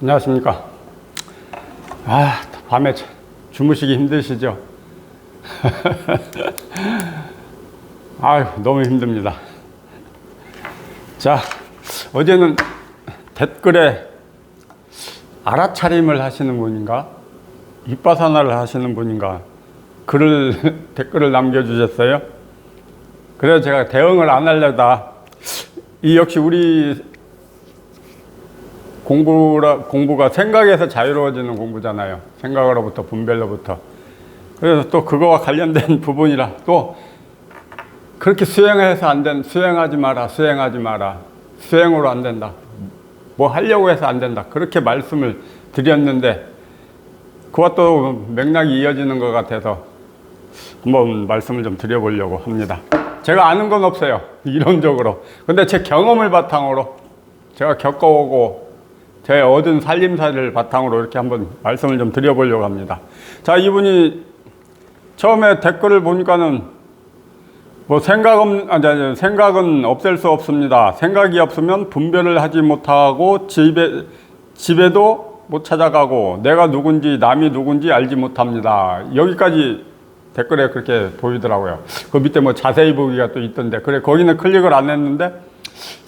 안녕하십니까. 밤에 주무시기 힘드시죠? 너무 힘듭니다. 자, 어제는 댓글에 알아차림을 하시는 분인가, 윗바사나를 하시는 분인가, 댓글을 남겨주셨어요. 그래서 제가 대응을 안 하려다, 이 역시 우리 공부가 생각에서 자유로워지는 공부잖아요. 생각으로부터, 분별로부터. 그래서 또 그거와 관련된 부분이라 또 그렇게 수행하지 마라. 수행으로 안 된다. 뭐 하려고 해서 안 된다. 그렇게 말씀을 드렸는데 그와 또 맥락이 이어지는 것 같아서 한번 말씀을 좀 드려보려고 합니다. 제가 아는 건 없어요. 이론적으로. 근데 제 경험을 바탕으로 제가 겪어오고 제 얻은 살림살이를 바탕으로 이렇게 한번 말씀을 좀 드려보려고 합니다. 자, 이분이 처음에 댓글을 보니까는 뭐 생각은 없앨 수 없습니다. 생각이 없으면 분별을 하지 못하고 집에도 못 찾아가고 내가 누군지 남이 누군지 알지 못합니다. 여기까지 댓글에 그렇게 보이더라고요. 그 밑에 뭐 자세히 보기가 또 있던데, 그래, 거기는 클릭을 안 했는데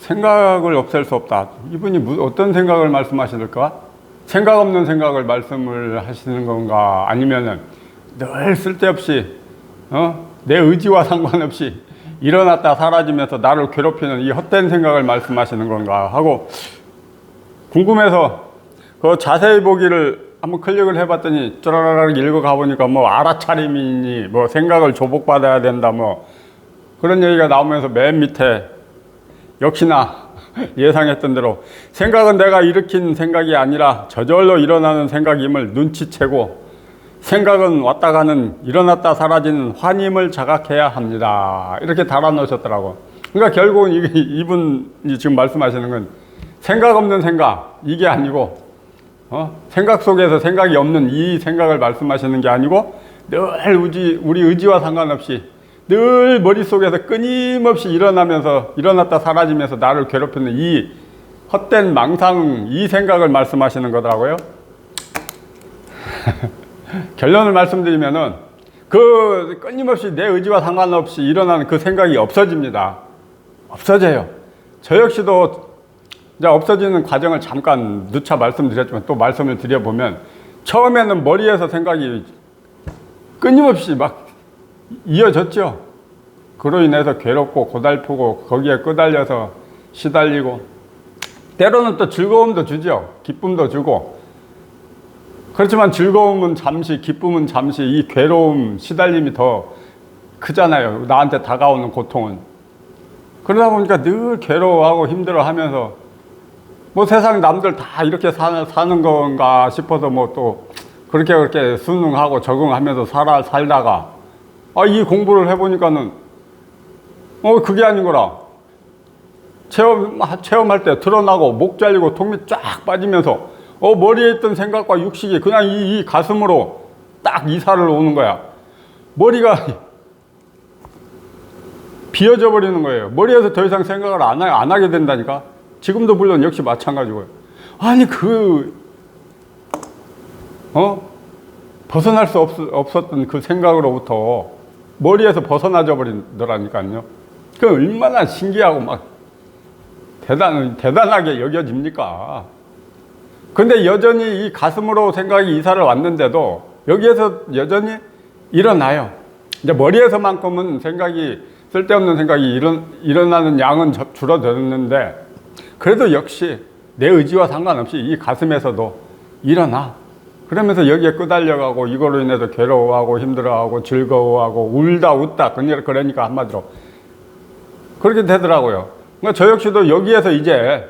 생각을 없앨 수 없다. 이분이 어떤 생각을 말씀하실까? 생각 없는 생각을 말씀을 하시는 건가? 아니면은 늘 쓸데없이 내 의지와 상관없이 일어났다 사라지면서 나를 괴롭히는 이 헛된 생각을 말씀하시는 건가 하고 궁금해서 그 자세히 보기를 한번 클릭을 해봤더니 쩌라락 읽어가 보니까 뭐 알아차림이니 뭐 생각을 조복받아야 된다 뭐 그런 얘기가 나오면서 맨 밑에 역시나 예상했던 대로 생각은 내가 일으킨 생각이 아니라 저절로 일어나는 생각임을 눈치채고 생각은 왔다 가는 일어났다 사라지는 환임을 자각해야 합니다. 이렇게 달아놓으셨더라고. 그러니까 결국은 이분이 지금 말씀하시는 건 생각 없는 생각 이게 아니고 생각 속에서 생각이 없는 이 생각을 말씀하시는 게 아니고 늘 우리 의지와 상관없이 늘 머릿속에서 끊임없이 일어났다 사라지면서 나를 괴롭히는 이 헛된 망상 이 생각을 말씀하시는 거더라고요. 결론을 말씀드리면은 그 끊임없이 내 의지와 상관없이 일어나는 그 생각이 없어집니다. 없어져요. 저 역시도 이제 없어지는 과정을 잠깐 누차 말씀드렸지만 또 말씀을 드려보면 처음에는 머리에서 생각이 끊임없이 막 이어졌죠. 그로 인해서 괴롭고 고달프고 거기에 끄달려서 시달리고 때로는 또 즐거움도 주죠. 기쁨도 주고 그렇지만 즐거움은 잠시 기쁨은 잠시 이 괴로움 시달림이 더 크잖아요. 나한테 다가오는 고통은. 그러다 보니까 늘 괴로워하고 힘들어하면서 뭐 세상 남들 다 이렇게 사는 건가 싶어서 뭐 또 그렇게 순응하고 적응하면서 살다가 이 공부를 해보니까는 그게 아닌 거라. 체험할 때 드러나고 목 잘리고 통이 쫙 빠지면서 머리에 있던 생각과 육식이 그냥 이 가슴으로 딱 이사를 오는 거야. 머리가 비어져 버리는 거예요. 머리에서 더 이상 생각을 안 하게 된다니까. 지금도 물론 역시 마찬가지고요. 아니 벗어날 수 없었던 그 생각으로부터 머리에서 벗어나져 버리더라니까요. 그 얼마나 신기하고 막 대단하게 여겨집니까? 근데 여전히 이 가슴으로 생각이 이사를 왔는데도 여기에서 여전히 일어나요. 이제 머리에서만큼은 쓸데없는 생각이 일어나는 양은 줄어들었는데 그래도 역시 내 의지와 상관없이 이 가슴에서도 일어나. 그러면서 여기에 끄달려가고 이거로 인해서 괴로워하고 힘들어하고 즐거워하고 울다 웃다 그러니까 한마디로 그렇게 되더라고요. 그러니까 저 역시도 여기에서 이제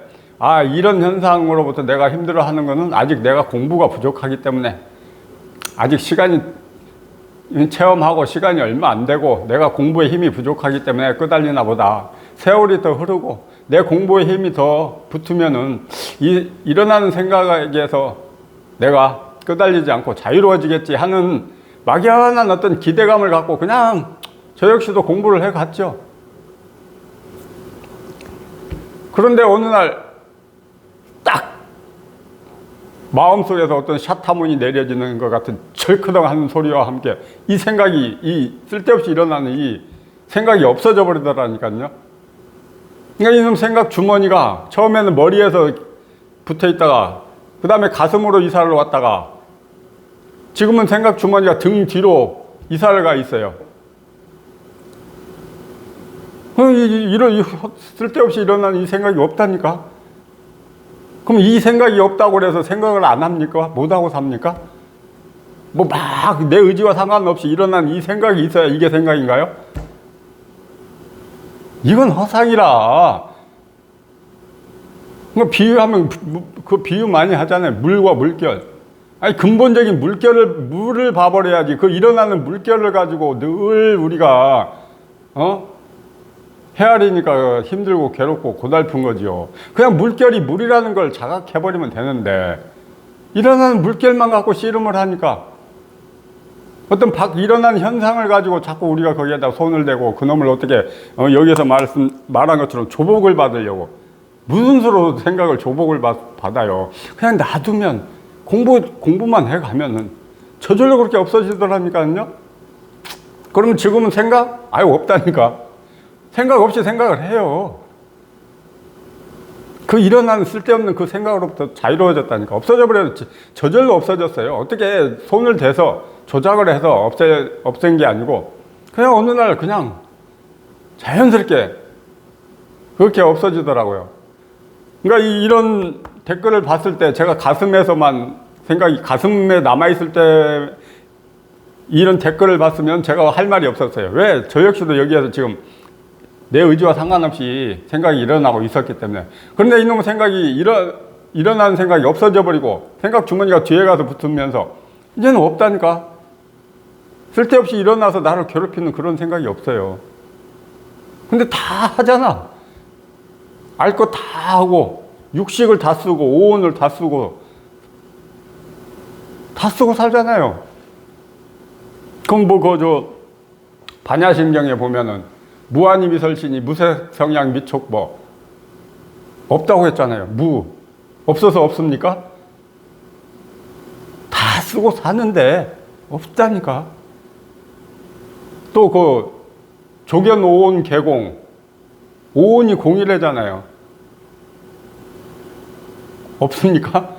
이런 현상으로부터 내가 힘들어하는 거는 아직 내가 공부가 부족하기 때문에 아직 체험하고 시간이 얼마 안 되고 내가 공부에 힘이 부족하기 때문에 끄달리나 보다. 세월이 더 흐르고 내 공부에 힘이 더 붙으면은 일어나는 생각에서 내가 끄달리지 않고 자유로워지겠지 하는 막연한 어떤 기대감을 갖고 그냥 저 역시도 공부를 해갔죠. 그런데 어느 날 딱 마음속에서 어떤 샷하문이 내려지는 것 같은 철크덩 하는 소리와 함께 이 생각이, 이 쓸데없이 일어나는 이 생각이 없어져 버리더라니까요. 그러니까 이놈 생각 주머니가 처음에는 머리에서 붙어 있다가 그 다음에 가슴으로 이사를 왔다가 지금은 생각 주머니가 등 뒤로 이사를 가 있어요. 이런 쓸데없이 일어나는 이 생각이 없다니까. 그럼 이 생각이 없다고 해서 생각을 안 합니까? 못하고 삽니까? 뭐 막 내 의지와 상관없이 일어난 이 생각이 있어야 이게 생각인가요? 이건 허상이라. 비유하면 그 비유 많이 하잖아요. 물과 물결. 아니 근본적인 물을 봐버려야지. 그 일어나는 물결을 가지고 늘 우리가 헤아리니까 힘들고 괴롭고 고달픈 거지요. 그냥 물결이 물이라는 걸 자각해버리면 되는데 일어나는 물결만 갖고 씨름을 하니까 어떤 일어난 현상을 가지고 자꾸 우리가 거기에다 손을 대고 그놈을 어떻게 여기서 말한 것처럼 조복을 받으려고 무슨 수로 생각을 조복을 받아요. 그냥 놔두면 공부만 해가면은 저절로 그렇게 없어지더라니까요. 그러면 지금은 생각? 아예 없다니까. 생각 없이 생각을 해요. 그 일어나는 쓸데없는 그 생각으로부터 자유로워졌다니까. 없어져 버려요. 저절로 없어졌어요. 어떻게 손을 대서 조작을 해서 없앤 게 아니고 그냥 어느 날 그냥 자연스럽게 그렇게 없어지더라고요. 그러니까 이런 댓글을 봤을 때 제가 가슴에서만 가슴에 남아있을 때 이런 댓글을 봤으면 제가 할 말이 없었어요. 왜? 저 역시도 여기에서 지금 내 의지와 상관없이 생각이 일어나고 있었기 때문에. 그런데 이놈의 생각이 일어나는 생각이 없어져 버리고 생각 주머니가 뒤에 가서 붙으면서 이제는 없다니까. 쓸데없이 일어나서 나를 괴롭히는 그런 생각이 없어요. 근데 다 하잖아. 알 거 다 하고 육식을 다 쓰고 오온을 다 쓰고 살잖아요. 그럼 반야심경에 보면은 무한히 미설신이 무색성양 미촉보 없다고 했잖아요. 없어서 없습니까? 다 쓰고 사는데 없다니까. 또 조견 오온 개공, 오온이 공이래잖아요. 없습니까?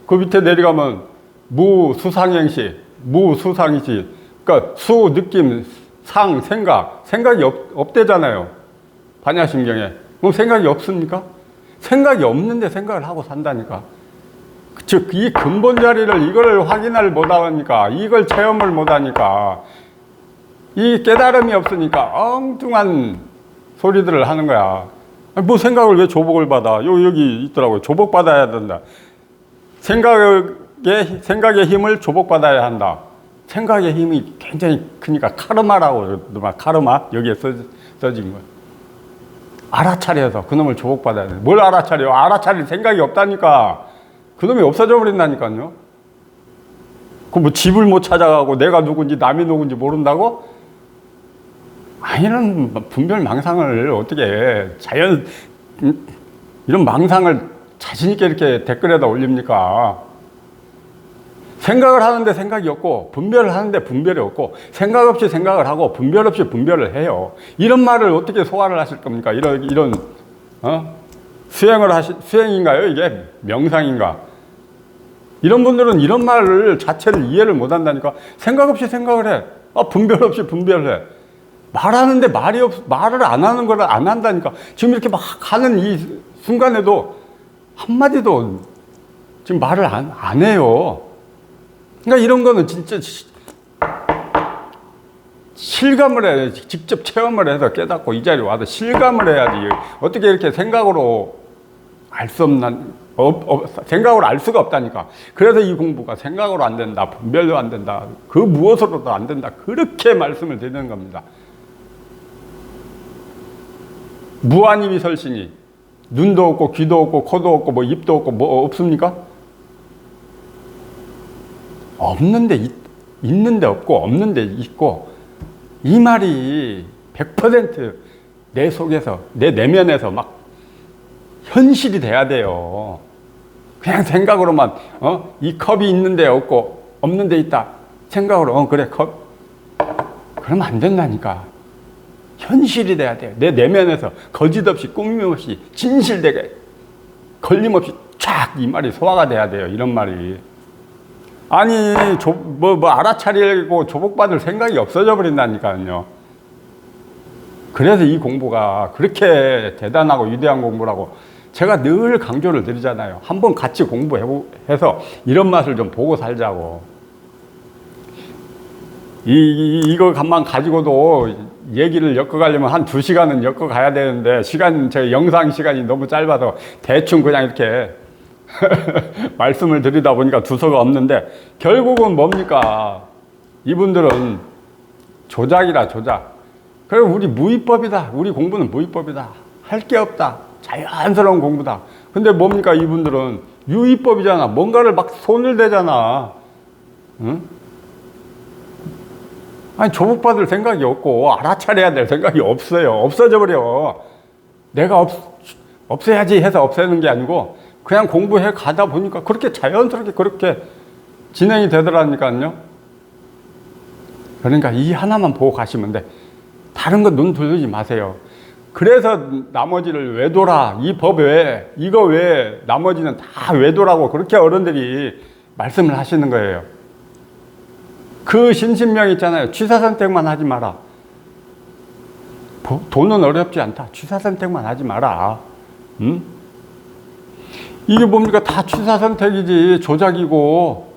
그 밑에 내려가면 무수상행시, 무수상이시. 그러니까 수, 느낌, 상, 생각이 없대잖아요. 반야심경에. 그럼 생각이 없습니까? 생각이 없는데 생각을 하고 산다니까. 즉, 이 근본 자리를 이걸 확인을 못 하니까, 이걸 체험을 못 하니까, 이 깨달음이 없으니까 엉뚱한 소리들을 하는 거야. 뭐 생각을 왜 조복을 받아? 여기 있더라고요. 조복받아야 된다. 생각의 힘을 조복받아야 한다. 생각의 힘이 굉장히 크니까 카르마라고 카르마 여기에 써진 거예요. 알아차려서 그놈을 조복받아야 돼. 뭘 알아차려? 알아차릴 생각이 없다니까. 그놈이 없어져 버린다니까요. 뭐 집을 못 찾아가고 내가 누군지 남이 누군지 모른다고? 이런 분별 망상을 어떻게 해. 이런 망상을 자신있게 이렇게 댓글에다 올립니까? 생각을 하는데 생각이 없고 분별을 하는데 분별이 없고 생각 없이 생각을 하고 분별 없이 분별을 해요. 이런 말을 어떻게 소화를 하실 겁니까? 이런 수행인가요? 이게 명상인가? 이런 분들은 이런 말을 자체를 이해를 못 한다니까. 생각 없이 생각을 해. 분별 없이 분별을 해. 말하는데 말을 안 하는 걸 안 한다니까. 지금 이렇게 막 하는 이 순간에도 한마디도 지금 말을 안 해요. 그러니까 이런 거는 진짜 실감을 해야 돼. 직접 체험을 해서 깨닫고 이 자리에 와서 실감을 해야지. 어떻게 이렇게 생각으로 알 수 없는, 생각으로 알 수가 없다니까. 그래서 이 공부가 생각으로 안 된다. 분별도 안 된다. 그 무엇으로도 안 된다. 그렇게 말씀을 드리는 겁니다. 무한히 미설신이 눈도 없고 귀도 없고 코도 없고 뭐 입도 없고 뭐 없습니까? 없는데 있는데 없고 없는데 있고. 이 말이 100% 내 속에서 내 내면에서 막 현실이 돼야 돼요. 그냥 생각으로만 이 컵이 있는데 없고 없는데 있다 생각으로 그래 컵 그러면 안 된다니까. 현실이 돼야 돼요. 내 내면에서 거짓 없이 꾸밈 없이 진실되게 걸림없이 쫙 이 말이 소화가 돼야 돼요. 이런 말이. 아니 알아차리고 조복받을 생각이 없어져 버린다니까요. 그래서 이 공부가 그렇게 대단하고 위대한 공부라고 제가 늘 강조를 드리잖아요. 한번 같이 공부해서 이런 맛을 좀 보고 살자고. 이거만 가지고도 얘기를 엮어가려면 한 2시간은 엮어가야 되는데 제 영상 시간이 너무 짧아서 대충 그냥 이렇게 말씀을 드리다 보니까 두서가 없는데 결국은 뭡니까? 이분들은 조작이라 조작. 그리고 우리 무위법이다. 우리 공부는 무위법이다. 할 게 없다. 자연스러운 공부다. 근데 뭡니까? 이분들은 유위법이잖아. 뭔가를 막 손을 대잖아. 응? 아니 조복받을 생각이 없고 알아차려야 될 생각이 없어요. 없어져 버려. 내가 없애야지 해서 없애는 게 아니고 그냥 공부해 가다 보니까 그렇게 자연스럽게 그렇게 진행이 되더라니까요. 그러니까 이 하나만 보고 가시면 돼. 다른 거 눈 돌리지 마세요. 그래서 나머지를 외도라. 이 법 외에 이거 외에 나머지는 다 외도라고 그렇게 어른들이 말씀을 하시는 거예요. 그 신신명 있잖아요. 취사선택만 하지 마라. 돈은 어렵지 않다. 취사선택만 하지 마라. 응? 이게 뭡니까? 다 취사선택이지 조작이고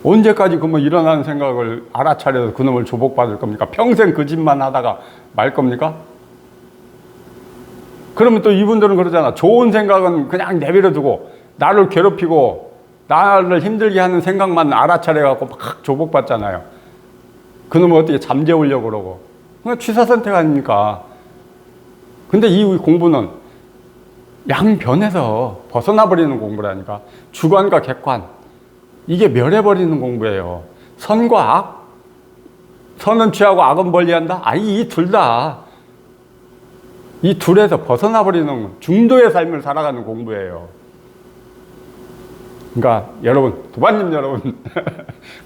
언제까지 그러면 일어나는 생각을 알아차려서 그놈을 조복받을 겁니까? 평생 그 짓만 하다가 말 겁니까? 그러면 또 이분들은 그러잖아. 좋은 생각은 그냥 내버려 두고 나를 괴롭히고 나를 힘들게 하는 생각만 알아차려갖고 막 조복받잖아요. 그놈을 어떻게 잠재우려고 그러고. 그러니까 취사선택 아닙니까? 근데 이 공부는 양변에서 벗어나버리는 공부라니까. 주관과 객관. 이게 멸해버리는 공부예요. 선과 악. 선은 취하고 악은 멀리한다? 아니, 이 둘 다. 이 둘에서 벗어나버리는 중도의 삶을 살아가는 공부예요. 그러니까 여러분, 도반님 여러분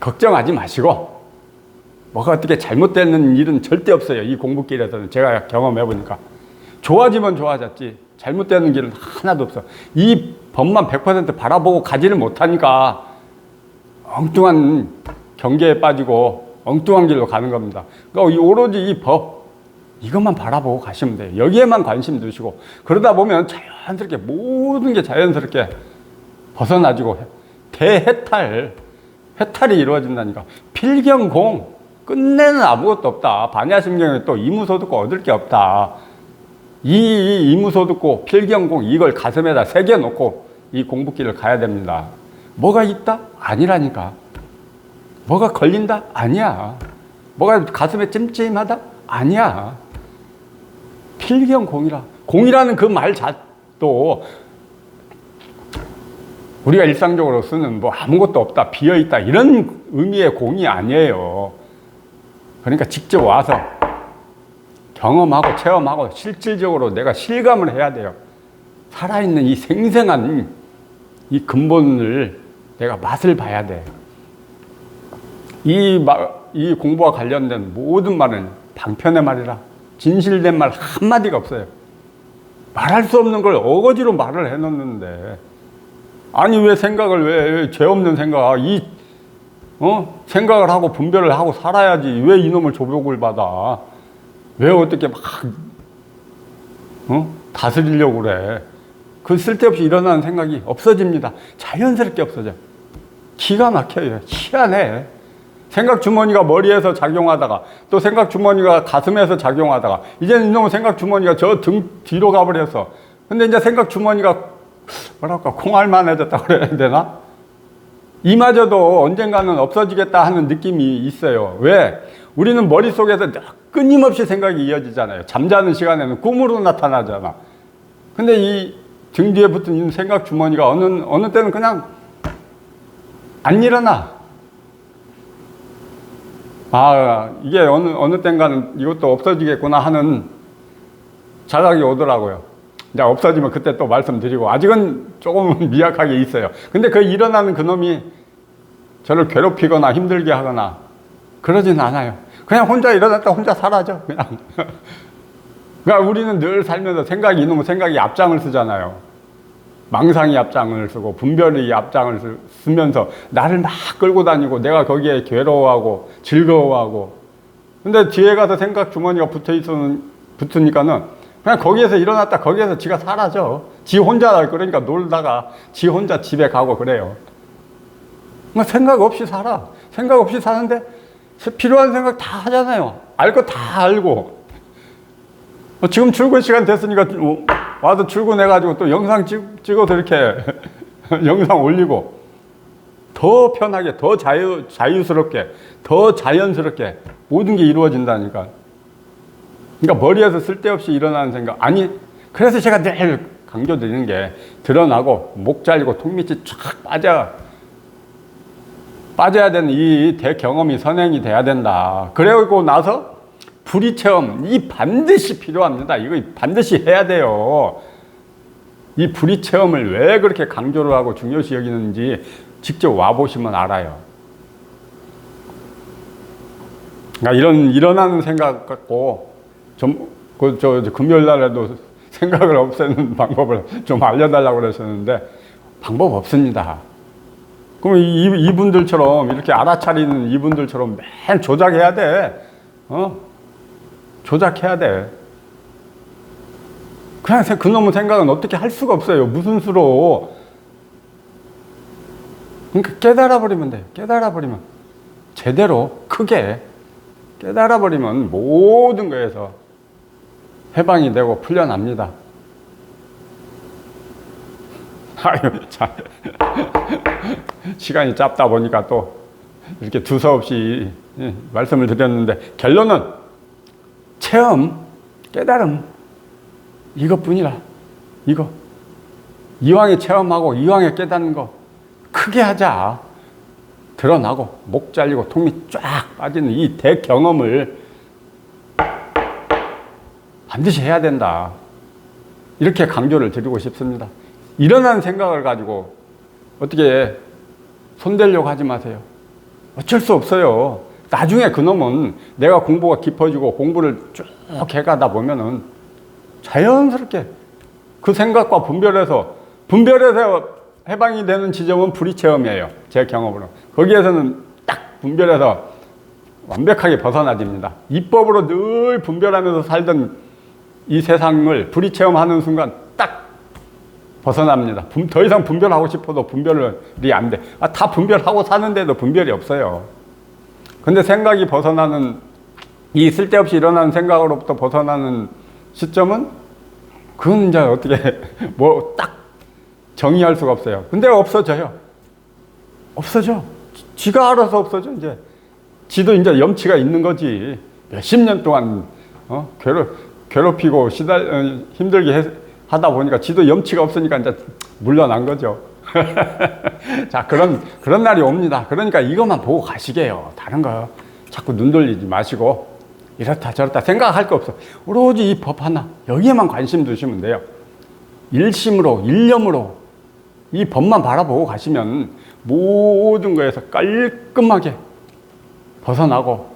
걱정하지 마시고 뭐가 어떻게 잘못되는 일은 절대 없어요. 이 공부길에서는 제가 경험해 보니까 좋아지면 좋아졌지 잘못되는 길은 하나도 없어. 이 법만 100% 바라보고 가지를 못하니까 엉뚱한 경계에 빠지고 엉뚱한 길로 가는 겁니다. 그러니까 오로지 이 법 이것만 바라보고 가시면 돼요. 여기에만 관심 두시고 그러다 보면 자연스럽게 모든 게 자연스럽게 벗어나지고 대해탈이 이루어진다니까. 필경공 끝내는 아무것도 없다. 반야심경에 또 이무소 듣고 얻을 게 없다. 이 이무소 듣고 필경공 이걸 가슴에다 새겨놓고 이 공부길을 가야 됩니다. 뭐가 있다? 아니라니까. 뭐가 걸린다? 아니야. 뭐가 가슴에 찜찜하다? 아니야. 필경공이라. 공이라는 그 말 또 우리가 일상적으로 쓰는 뭐 아무것도 없다, 비어있다 이런 의미의 공이 아니에요. 그러니까 직접 와서 경험하고 체험하고 실질적으로 내가 실감을 해야 돼요. 살아있는 이 생생한 이 근본을 내가 맛을 봐야 돼. 이 공부와 관련된 모든 말은 방편의 말이라 진실된 말 한마디가 없어요. 말할 수 없는 걸 어거지로 말을 해놓는데 아니 왜 생각을 왜 죄 없는 생각 생각을 하고 분별을 하고 살아야지 왜 이놈을 조복을 받아? 왜 어떻게 막 다스리려고 그래? 그 쓸데없이 일어나는 생각이 없어집니다. 자연스럽게 없어져. 기가 막혀요. 희한해. 생각 주머니가 머리에서 작용하다가 또 생각 주머니가 가슴에서 작용하다가 이제는 이놈의 생각 주머니가 저 등 뒤로 가버렸어. 근데 이제 생각 주머니가 뭐랄까 콩알만해졌다 그래야 되나? 이마저도 언젠가는 없어지겠다 하는 느낌이 있어요. 왜? 우리는 머릿속에서 끊임없이 생각이 이어지잖아요. 잠자는 시간에는 꿈으로 나타나잖아. 근데 이 등 뒤에 붙은 이 생각 주머니가 어느 때는 그냥 안 일어나. 이게 어느 땐가는 이것도 없어지겠구나 하는 자각이 오더라고요. 이제 없어지면 그때 또 말씀드리고, 아직은 조금 미약하게 있어요. 근데 그 일어나는 그놈이 저를 괴롭히거나 힘들게 하거나 그러진 않아요. 그냥 혼자 일어났다 혼자 사라져, 그냥. 그러니까 우리는 늘 살면서 생각이 이놈의 생각이 앞장을 쓰잖아요. 망상이 앞장을 쓰고 분별이 앞장을 쓰면서 나를 막 끌고 다니고 내가 거기에 괴로워하고 즐거워하고. 근데 뒤에 가서 생각 주머니가 붙으니까는 그냥 거기에서 일어났다 거기에서 지가 사라져. 지 혼자 그러니까 놀다가 지 혼자 집에 가고 그래요. 생각 없이 살아. 생각 없이 사는데 필요한 생각 다 하잖아요. 알 거 다 알고. 지금 출근 시간 됐으니까 와서 출근해가지고 또 영상 찍어서 이렇게 영상 올리고 더 편하게, 더 자유스럽게, 더 자연스럽게 모든 게 이루어진다니까. 그러니까 머리에서 쓸데없이 일어나는 생각. 아니, 그래서 제가 늘 강조드리는 게 드러나고 목 잘리고 통 밑이 쫙 빠져야 되는 이 대경험이 선행이 돼야 된다. 그러고 나서 불이 체험, 이 반드시 필요합니다. 이거 반드시 해야 돼요. 이 불이 체험을 왜 그렇게 강조를 하고 중요시 여기는지 직접 와보시면 알아요. 그러니까 일어나는 생각 갖고 금요일 날에도 생각을 없애는 방법을 좀 알려달라고 그러셨는데 방법 없습니다. 그럼 이분들처럼 이렇게 알아차리는 이분들처럼 맨 조작해야 돼. 조작해야 돼. 그냥 그놈의 생각은 어떻게 할 수가 없어요. 무슨 수로. 그러니까 깨달아버리면 돼. 깨달아버리면. 제대로 크게 깨달아버리면 모든 거에서 해방이 되고 풀려납니다. 아유, 참. 시간이 짧다 보니까 또 이렇게 두서없이 말씀을 드렸는데 결론은 체험, 깨달음 이것뿐이라. 이거 이왕에 체험하고 이왕에 깨닫는 거 크게 하자. 드러나고 목 잘리고 통이 쫙 빠지는 이 대경험을 반드시 해야 된다. 이렇게 강조를 드리고 싶습니다. 일어난 생각을 가지고 어떻게 손대려고 하지 마세요. 어쩔 수 없어요. 나중에 그놈은 내가 공부가 깊어지고 공부를 쭉 해가다 보면은 자연스럽게 그 생각과 분별해서 해방이 되는 지점은 불이체험이에요. 제 경험으로. 거기에서는 딱 분별해서 완벽하게 벗어나집니다. 이법으로 늘 분별하면서 살던 이 세상을 불이체험하는 순간 딱 벗어납니다. 더 이상 분별하고 싶어도 분별이 안 돼. 다 분별하고 사는데도 분별이 없어요. 근데 생각이 벗어나는, 이 쓸데없이 일어나는 생각으로부터 벗어나는 시점은 그건 이제 어떻게 딱 정의할 수가 없어요. 근데 없어져요. 없어져. 지가 알아서 없어져, 이제. 지도 이제 염치가 있는 거지. 몇십 년 동안, 괴롭히고 힘들게 하다 보니까 지도 염치가 없으니까 이제 물러난 거죠. 자, 그런 날이 옵니다. 그러니까 이것만 보고 가시게요. 다른 거 자꾸 눈 돌리지 마시고, 이렇다 저렇다 생각할 거 없어. 오로지 이 법 하나, 여기에만 관심 두시면 돼요. 일심으로, 일념으로 이 법만 바라보고 가시면 모든 거에서 깔끔하게 벗어나고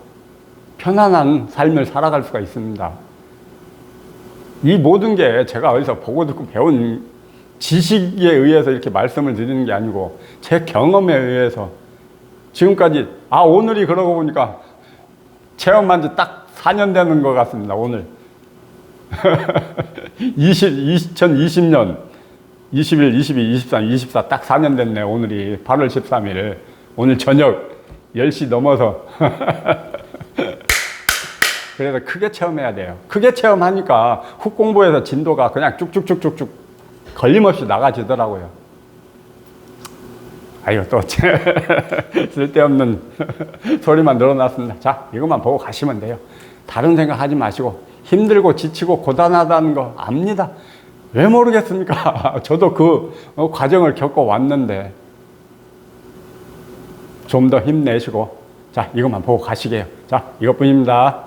편안한 삶을 살아갈 수가 있습니다. 이 모든 게 제가 어디서 보고 듣고 배운 지식에 의해서 이렇게 말씀을 드리는 게 아니고 제 경험에 의해서 지금까지, 오늘이 그러고 보니까 체험한 지 딱 4년 되는 것 같습니다. 오늘 2020년 21, 22, 23, 24 딱 4년 됐네. 오늘이 8월 13일 오늘 저녁 10시 넘어서 그래서 크게 체험해야 돼요. 크게 체험하니까 훅 공부해서 진도가 그냥 쭉쭉쭉쭉쭉 걸림없이 나가지더라고요. 아유, 또 쓸데없는 소리만 늘어났습니다. 자, 이것만 보고 가시면 돼요. 다른 생각 하지 마시고. 힘들고 지치고 고단하다는 거 압니다. 왜 모르겠습니까? 저도 그 과정을 겪어 왔는데 좀 더 힘내시고, 자, 이것만 보고 가시게요. 자, 이것뿐입니다.